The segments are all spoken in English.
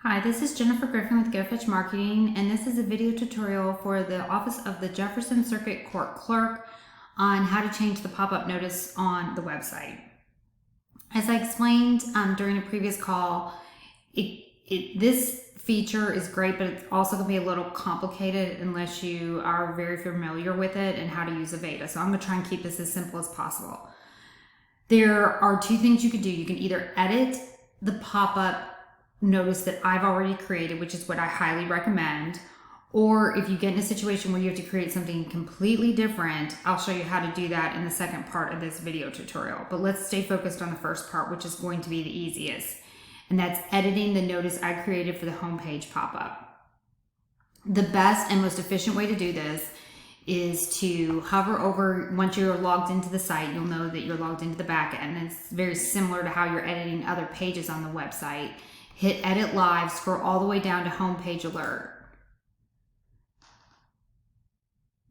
Hi, this is Jennifer Griffin with GoFetch Marketing, and this is a video tutorial for the Office of the Jefferson Circuit Court Clerk on how to change the pop-up notice on the website. As I explained during a previous call, this feature is great, but it's also going to be a little complicated unless you are very familiar with it and how to use Avada. So I'm going to try and keep this as simple as possible. There are two things you can do. You can either edit the pop-up notice that I've already created, which is what I highly recommend, or if you get in a situation where you have to create something completely different, I'll show you how to do that in the second part of this video tutorial. But let's stay focused on the first part, which is going to be the easiest, and that's editing the notice I created for the homepage pop-up. The best and most efficient way to do this is to hover over. Once you're logged into the site, you'll know that you're logged into the back end. It's very similar to how you're editing other pages on the website. Hit Edit Live, scroll all the way down to Homepage Alert.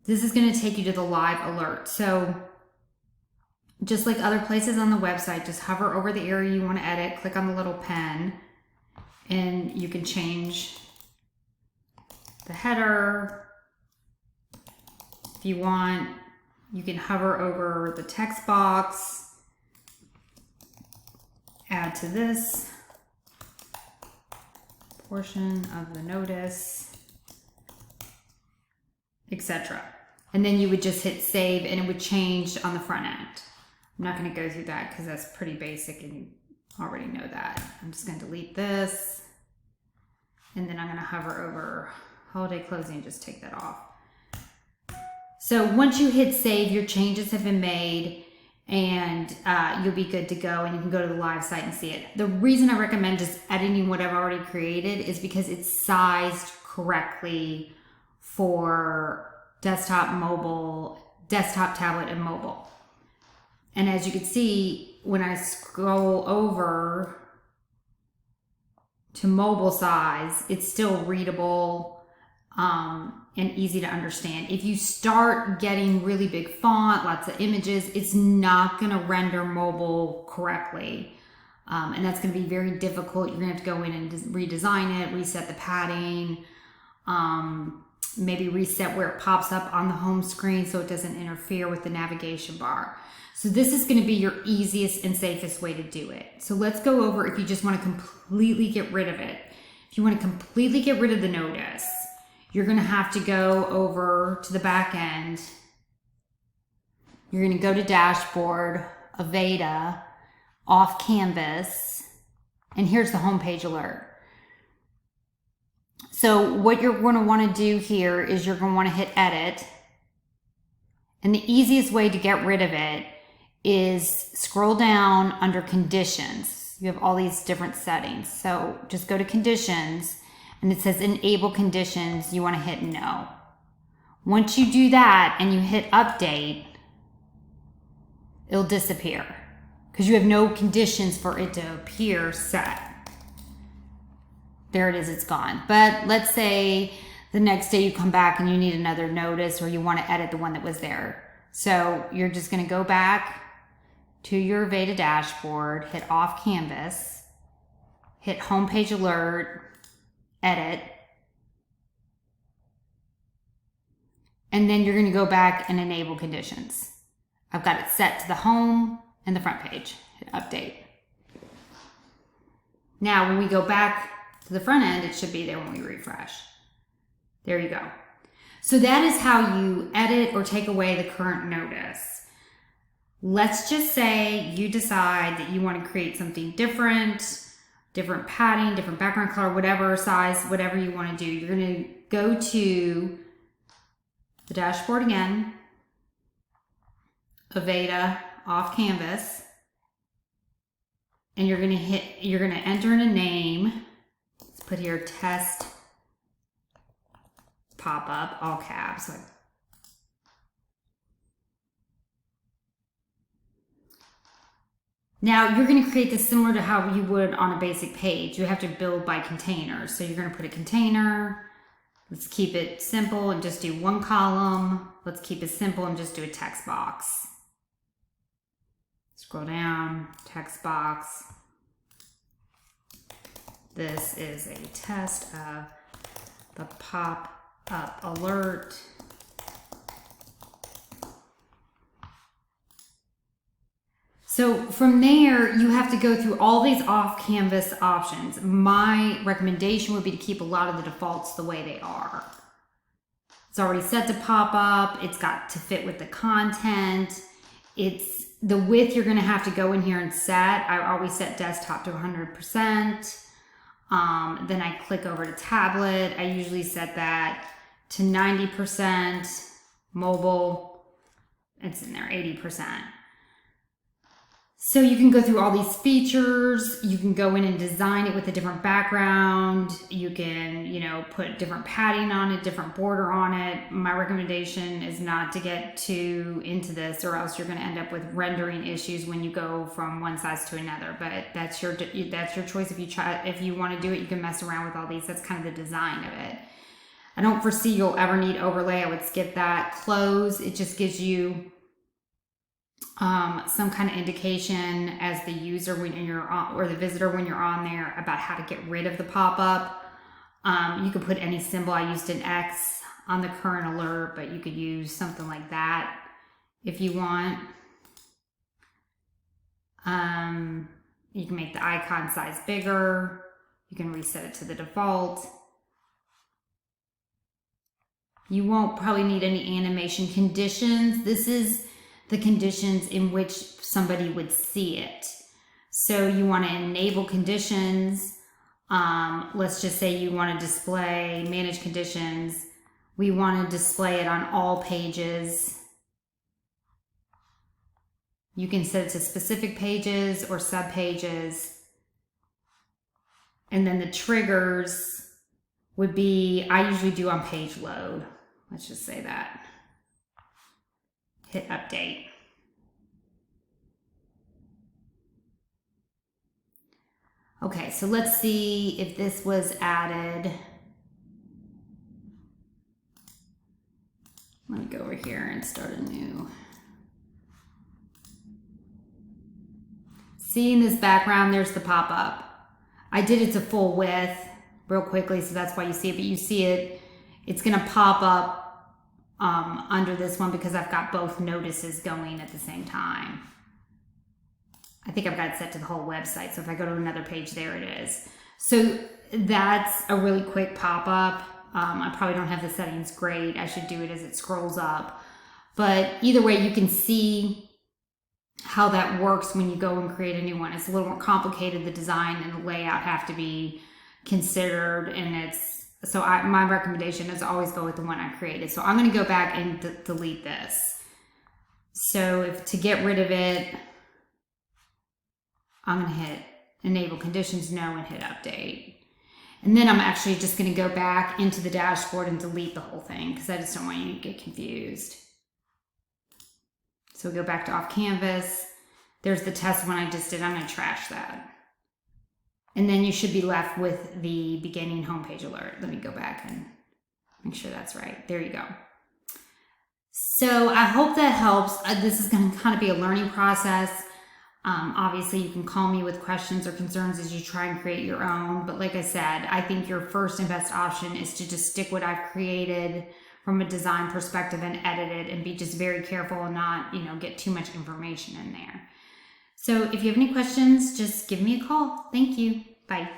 This is going to take you to the live alert. So just like other places on the website, just hover over the area you want to edit, click on the little pen, and you can change the header. If you want, you can hover over the text box, add to this portion of the notice, etc. And then you would just hit save and it would change on the front end. I'm not going to go through that because that's pretty basic and you already know that. I'm just going to delete this, and then I'm going to hover over holiday closing and just take that off. So once you hit save, your changes have been made, and you'll be good to go, and you can go to the live site and see it. The reason I recommend just editing what I've already created is because it's sized correctly for desktop, mobile, desktop, tablet, and mobile. And as you can see, when I scroll over to mobile size, it's still readable and easy to understand. If you start getting really big font, lots of images, it's not going to render mobile correctly. And that's going to be very difficult. You're going to have to go in and redesign it, reset the padding, maybe reset where it pops up on the home screen so it doesn't interfere with the navigation bar. So this is going to be your easiest and safest way to do it. So let's go over if you just want to completely get rid of it. If you want to completely get rid of the notice, you're going to have to go over to the back end. You're going to go to Dashboard, Avada, Off Canvas, and here's the homepage alert. So what you're going to want to do here is you're going to want to hit Edit. And the easiest way to get rid of it is scroll down under Conditions. You have all these different settings. So just go to Conditions, and it says Enable Conditions. You want to hit No. Once you do that and you hit Update, it'll disappear because you have no conditions for it to appear set. There it is, it's gone. But let's say the next day you come back and you need another notice, or you want to edit the one that was there. So you're just going to go back to your Avada dashboard, hit Off Canvas, hit Homepage Alert, Edit, and then you're going to go back and enable conditions. I've got it set to the home and the front page. Hit Update. Now when we go back to the front end, it should be there when we refresh. There you go. So that is how you edit or take away the current notice. Let's just say you decide that you want to create something different padding, different background color, whatever size, whatever you want to do. You're going to go to the dashboard again, Avada, Off Canvas, and you're going to enter in a name. Let's put here Test Pop-up, all caps. Now you're going to create this similar to how you would on a basic page. You have to build by containers. So you're going to put a container. Let's keep it simple and just do one column. Let's keep it simple and just do a text box. Scroll down, text box. This is a test of the pop-up alert. So from there, you have to go through all these off-canvas options. My recommendation would be to keep a lot of the defaults the way they are. It's already set to pop up. It's got to fit with the content. It's the width you're going to have to go in here and set. I always set desktop to 100%. Then I click over to tablet. I usually set that to 90%. Mobile, it's in there, 80%. So you can go through all these features. You can go in and design it with a different background. You can, put different padding on it, different border on it. My recommendation is not to get too into this, or else you're going to end up with rendering issues when you go from one size to another. But that's your choice. If you want to do it, you can mess around with all these. That's kind of the design of it. I don't foresee you'll ever need overlay. I would skip that. Close. It just gives you some kind of indication as the user when you're on, or the visitor when you're on there, about how to get rid of the pop-up. You could put any symbol. I used an X on the current alert, but you could use something like that if you want. You can make the icon size bigger. You can reset it to the default. You won't probably need any animation conditions. This is the conditions in which somebody would see it. So you want to enable conditions. Let's just say you want to display manage conditions. We want to display it on all pages. You can set it to specific pages or sub pages. And then the triggers would be, I usually do on page load. Let's just say that. Hit update. Okay, so let's see if this was added. Let me go over here and start a new. See in this background, there's the pop-up. I did it to full width real quickly, so that's why you see it, but you see it, it's gonna pop up under this one because I've got both notices going at the same time. I think I've got it set to the whole website. So if I go to another page, there it is. So that's a really quick pop-up. I probably don't have the settings great. I should do it as it scrolls up. But either way, you can see how that works when you go and create a new one. It's a little more complicated. The design and the layout have to be considered, and so my recommendation is always go with the one I created. So I'm going to go back and delete this. So to get rid of it, I'm going to hit enable conditions, no, and hit update. And then I'm actually just going to go back into the dashboard and delete the whole thing because I just don't want you to get confused. So we go back to off canvas. There's the test one I just did. I'm going to trash that. And then you should be left with the beginning homepage alert. Let me go back and make sure that's right. There you go. So I hope that helps. This is going to kind of be a learning process. Obviously, you can call me with questions or concerns as you try and create your own. But like I said, I think your first and best option is to just stick what I've created from a design perspective and edit it, and be just very careful and not, get too much information in there. So if you have any questions, just give me a call. Thank you. Bye.